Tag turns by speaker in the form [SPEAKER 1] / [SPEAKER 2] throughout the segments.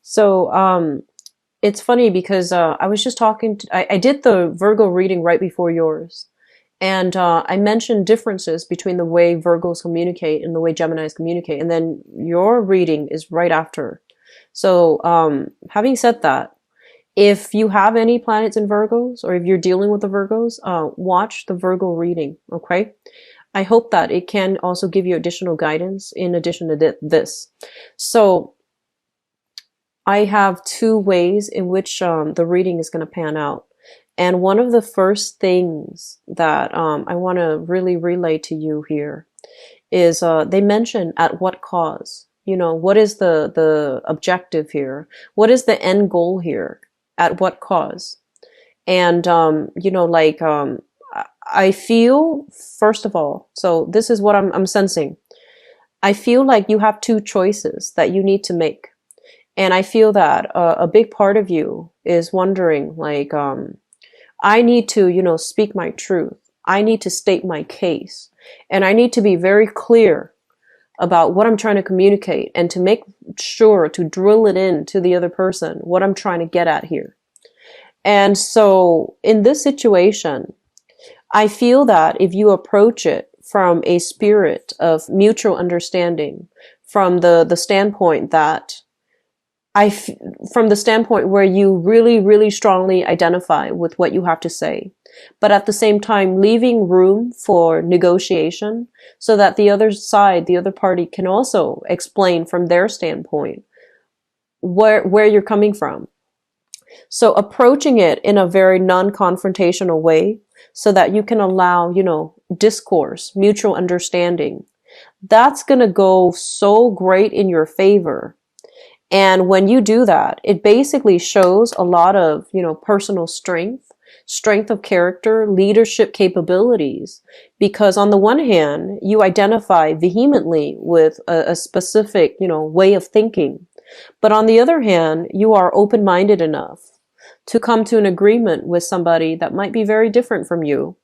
[SPEAKER 1] So, it's funny because I was just talking I did the Virgo reading right before yours. And I mentioned differences between the way Virgos communicate and the way Geminis communicate. And then your reading is right after. So, having said that, if you have any planets in Virgos, or if you're dealing with the Virgos, watch the Virgo reading, okay? I hope that it can also give you additional guidance in addition to this. So, I have two ways in which the reading is going to pan out. And one of the first things that I want to really relay to you here is they mention at what cause. You know, what is the objective here? What is the end goal here? At what cause? And you know, like I feel, first of all, so this is what I'm sensing. I feel like you have two choices that you need to make. And I feel that a big part of you is wondering, like, I need to, you know, speak my truth. I need to state my case. And I need to be very clear about what I'm trying to communicate and to make sure to drill it in to the other person, what I'm trying to get at here. And so in this situation, I feel that if you approach it from a spirit of mutual understanding, from the standpoint that from the standpoint where you really, really strongly identify with what you have to say, but at the same time leaving room for negotiation so that the other side, the other party can also explain from their standpoint where you're coming from. So approaching it in a very non-confrontational way so that you can allow, you know, discourse, mutual understanding. That's going to go so great in your favor. And when you do that, it basically shows a lot of, you know, personal strength, strength of character, leadership capabilities. Because on the one hand, you identify vehemently with a specific, you know, way of thinking. But on the other hand, you are open-minded enough to come to an agreement with somebody that might be very different from you,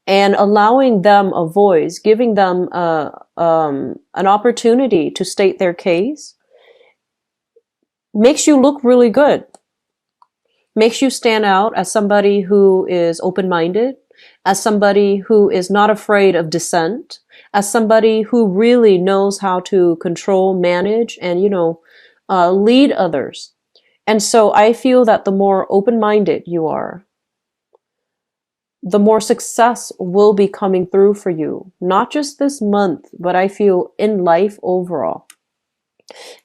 [SPEAKER 1] and allowing them a voice, giving them an opportunity to state their case, makes you look really good. Makes you stand out as somebody who is open-minded, as somebody who is not afraid of dissent, as somebody who really knows how to control, manage, and, you know, lead others. And so I feel that the more open-minded you are, the more success will be coming through for you. Not just this month, but I feel in life overall.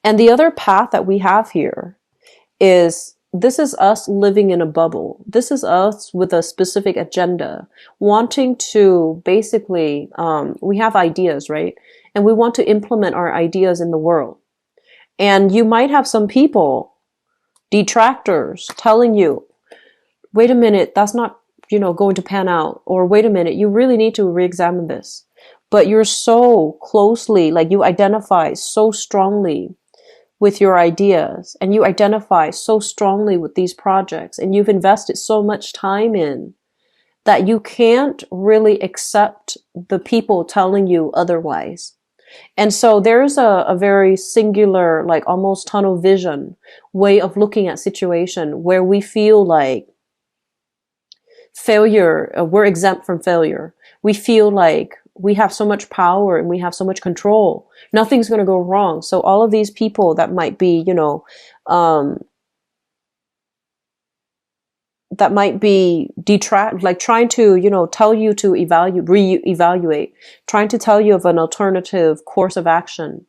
[SPEAKER 1] And the other path that we have here is, this is us living in a bubble. This is us with a specific agenda, wanting to basically, we have ideas, right? And we want to implement our ideas in the world. And you might have some people, detractors, telling you, wait a minute, that's not, you know, going to pan out. Or wait a minute, you really need to re-examine this. But you're so closely, like you identify so strongly with your ideas, and you identify so strongly with these projects, and you've invested so much time in, that you can't really accept the people telling you otherwise. And so there's a very singular, like almost tunnel vision way of looking at situation where we feel like failure, we're exempt from failure. We feel like we have so much power and we have so much control. Nothing's going to go wrong. So all of these people that might be, you know, that might be like trying to, you know, tell you to reevaluate, trying to tell you of an alternative course of action.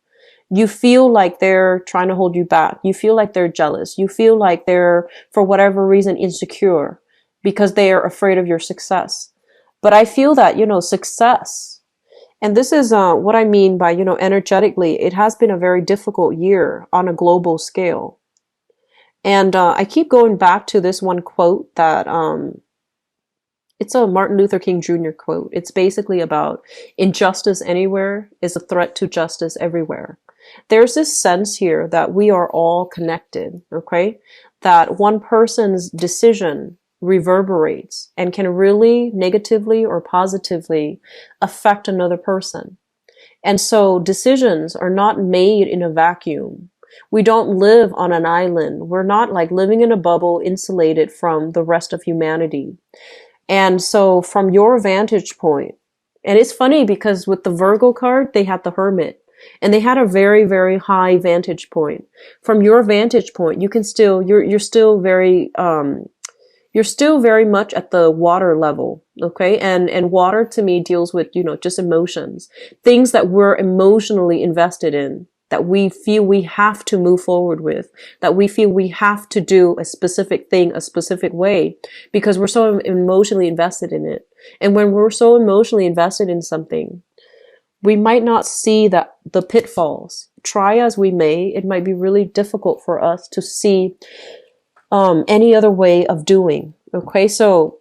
[SPEAKER 1] You feel like they're trying to hold you back. You feel like they're jealous. You feel like they're, for whatever reason, insecure because they are afraid of your success. But I feel that, you know, success, and this is what I mean by, you know, energetically, it has been a very difficult year on a global scale. And I keep going back to this one quote that, it's a Martin Luther King Jr. quote. It's basically about injustice anywhere is a threat to justice everywhere. There's this sense here that we are all connected, okay? That one person's decision reverberates and can really negatively or positively affect another person. And so decisions are not made in a vacuum. We don't live on an island. We're not like living in a bubble insulated from the rest of humanity. And so from your vantage point, and it's funny because with the Virgo card, they had the Hermit and they had a very, very high vantage point. From your vantage point, you can still, you're still very much at the water level. Okay. And water to me deals with, just emotions, things that we're emotionally invested in, that we feel we have to move forward with, that we feel we have to do a specific thing a specific way because we're so emotionally invested in it. And when we're so emotionally invested in something, we might not see the pitfalls. Try as we may, it might be really difficult for us to see any other way of doing. Okay, so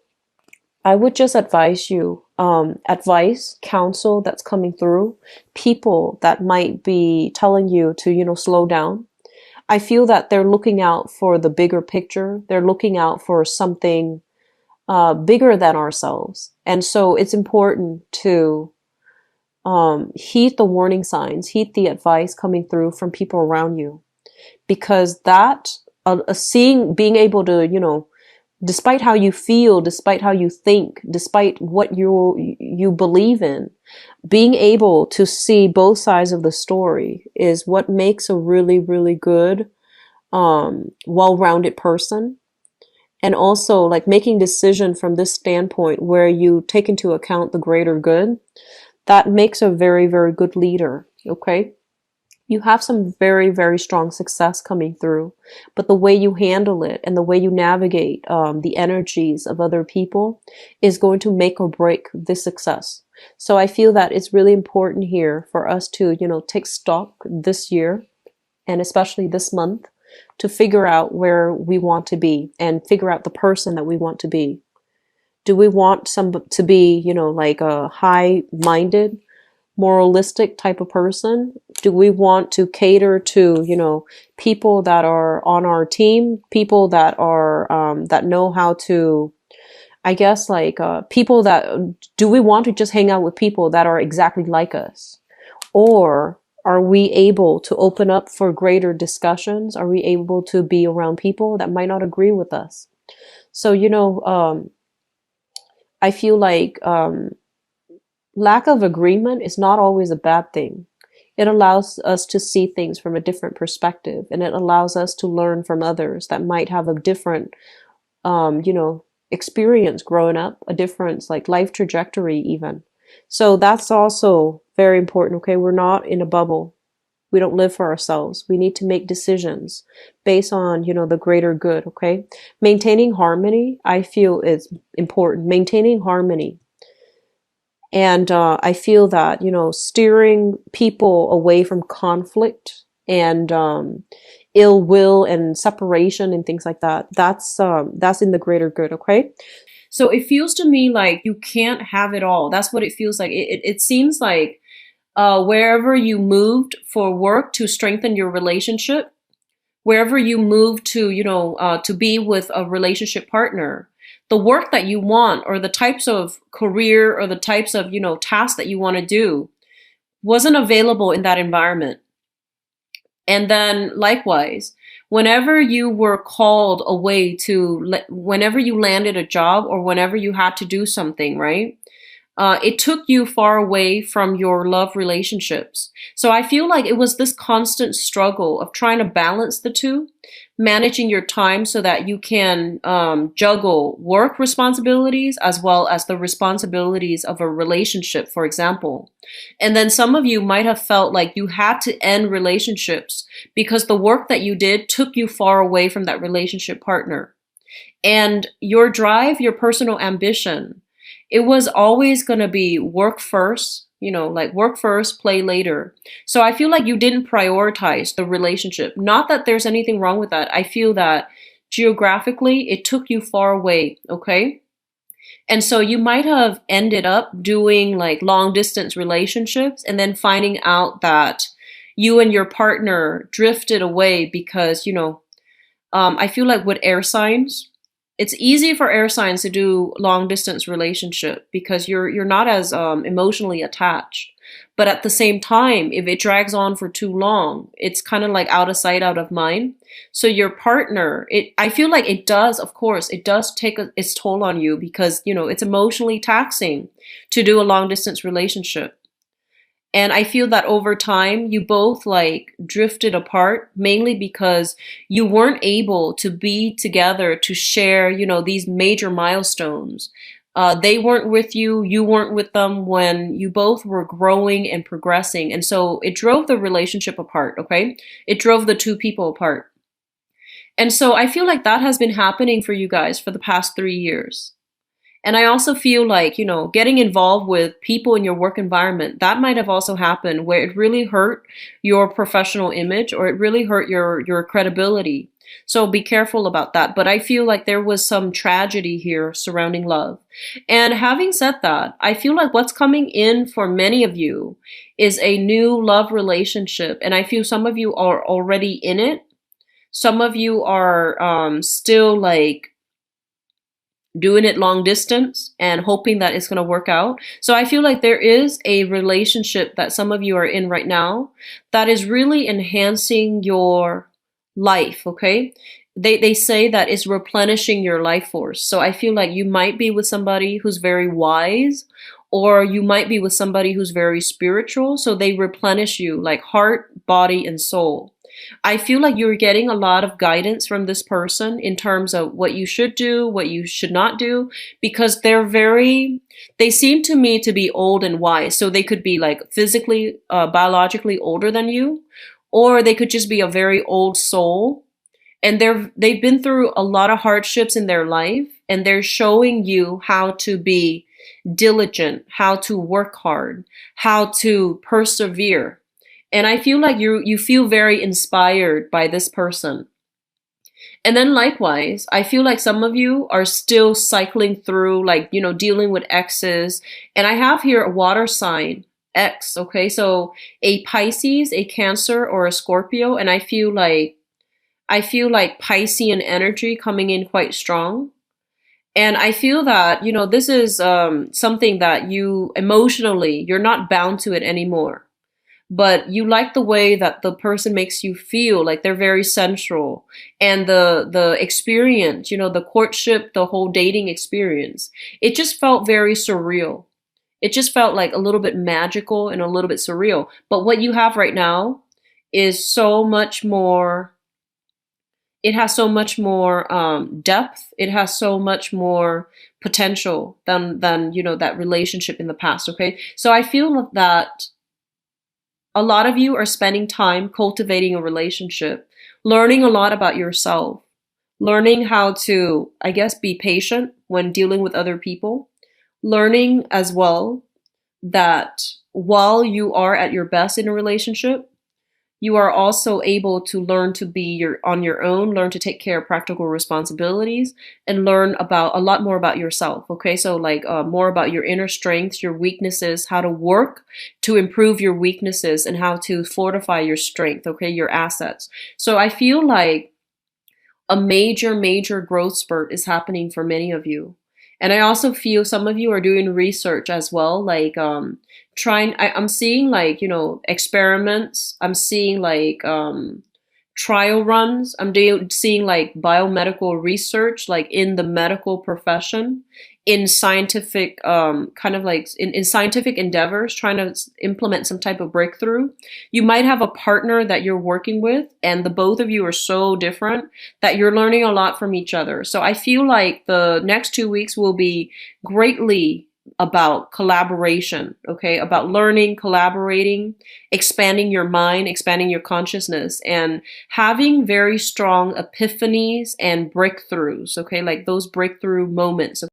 [SPEAKER 1] I would just advise you, advice, counsel that's coming through, people that might be telling you to, slow down. I feel that they're looking out for the bigger picture. They're looking out for something bigger than ourselves. And so it's important to heed the warning signs, heed the advice coming through from people around you, because that being able to, despite how you feel, despite how you think, despite what you believe in, being able to see both sides of the story is what makes a really, really good, well-rounded person. And also like making decision from this standpoint where you take into account the greater good, that makes a very, very good leader. Okay. You have some very, very strong success coming through, but the way you handle it and the way you navigate the energies of other people is going to make or break this success. So I feel that it's really important here for us to, take stock this year and especially this month to figure out where we want to be and figure out the person that we want to be. Do we want to be, like a high-minded, moralistic type of person? Do we want to cater to, people that are on our team, people that are, that know how to, I guess, like, people do we want to just hang out with people that are exactly like us? Or are we able to open up for greater discussions? Are we able to be around people that might not agree with us? So, I feel like, lack of agreement is not always a bad thing. It allows us to see things from a different perspective, and it allows us to learn from others that might have a different, experience growing up, a different like life trajectory even. So that's also very important. Okay, we're not in a bubble. We don't live for ourselves. We need to make decisions based on, the greater good. Okay, maintaining harmony, I feel, is important. Maintaining harmony. And I feel that, steering people away from conflict and ill will and separation and things like that, that's in the greater good, okay? So it feels to me like you can't have it all. That's what it feels like. It seems like wherever you moved for work to strengthen your relationship, wherever you move to, to be with a relationship partner, the work that you want or the types of career or the types of, tasks that you want to do wasn't available in that environment. And then likewise, whenever you were called away whenever you landed a job or whenever you had to do something, right? It took you far away from your love relationships. So I feel like it was this constant struggle of trying to balance the two, managing your time so that you can juggle work responsibilities as well as the responsibilities of a relationship, for example. And then some of you might have felt like you had to end relationships because the work that you did took you far away from that relationship partner. And your drive, your personal ambition, it was always going to be work first, like work first, play later. So I feel like you didn't prioritize the relationship. Not that there's anything wrong with that. I feel that geographically, it took you far away, okay? And so you might have ended up doing like long distance relationships and then finding out that you and your partner drifted away because, I feel like with air signs, it's easy for air signs to do long distance relationship because you're not as emotionally attached. But at the same time, if it drags on for too long, it's kind of like out of sight, out of mind. So your partner, it I feel like it does, of course, it does take its toll on you because it's emotionally taxing to do a long distance relationship. And I feel that over time, you both like drifted apart mainly because you weren't able to be together to share, these major milestones. They weren't with you, you weren't with them when you both were growing and progressing. And so it drove the relationship apart, okay? It drove the two people apart. And so I feel like that has been happening for you guys for the past 3 years. And I also feel like, getting involved with people in your work environment, that might have also happened where it really hurt your professional image or it really hurt your credibility. So be careful about that. But I feel like there was some tragedy here surrounding love. And having said that, I feel like what's coming in for many of you is a new love relationship. And I feel some of you are already in it. Some of you are still like doing it long distance and hoping that it's going to work out. So I feel like there is a relationship that some of you are in right now that is really enhancing your life, okay? They say that it's replenishing your life force. So I feel like you might be with somebody who's very wise, or you might be with somebody who's very spiritual. So they replenish you like heart, body, and soul. I feel like you're getting a lot of guidance from this person in terms of what you should do, what you should not do, because they seem to me to be old and wise. So they could be like physically, biologically older than you, or they could just be a very old soul. And they've been through a lot of hardships in their life, and they're showing you how to be diligent, how to work hard, how to persevere. And I feel like you feel very inspired by this person. And then likewise, I feel like some of you are still cycling through like, dealing with exes. And I have here a water sign, X, okay? So a Pisces, a Cancer, or a Scorpio, and I feel like Piscean energy coming in quite strong. And I feel that, this is something that you emotionally, you're not bound to it anymore. But you like the way that the person makes you feel, like they're very central. And the experience, the courtship, the whole dating experience, it just felt very surreal. It just felt like a little bit magical and a little bit surreal. But what you have right now is so much more, it has so much more depth. It has so much more potential than that relationship in the past. Okay, so I feel that a lot of you are spending time cultivating a relationship, learning a lot about yourself, learning how to, I guess, be patient when dealing with other people, learning as well that while you are at your best in a relationship, you are also able to learn to be on your own, learn to take care of practical responsibilities, and learn about a lot more about yourself. Okay, so like more about your inner strengths, your weaknesses, how to work to improve your weaknesses, and how to fortify your strength. Okay, your assets. So I feel like a major growth spurt is happening for many of you. And I also feel some of you are doing research as well, like I'm seeing like, experiments. I'm seeing like trial runs. Seeing like biomedical research, like in the medical profession, in scientific kind of like in scientific endeavors, trying to implement some type of breakthrough. You might have a partner that you're working with, and the both of you are so different that you're learning a lot from each other. So I feel like the next 2 weeks will be greatly about collaboration, okay? About learning, collaborating, expanding your mind, expanding your consciousness, and having very strong epiphanies and breakthroughs, okay? Like those breakthrough moments.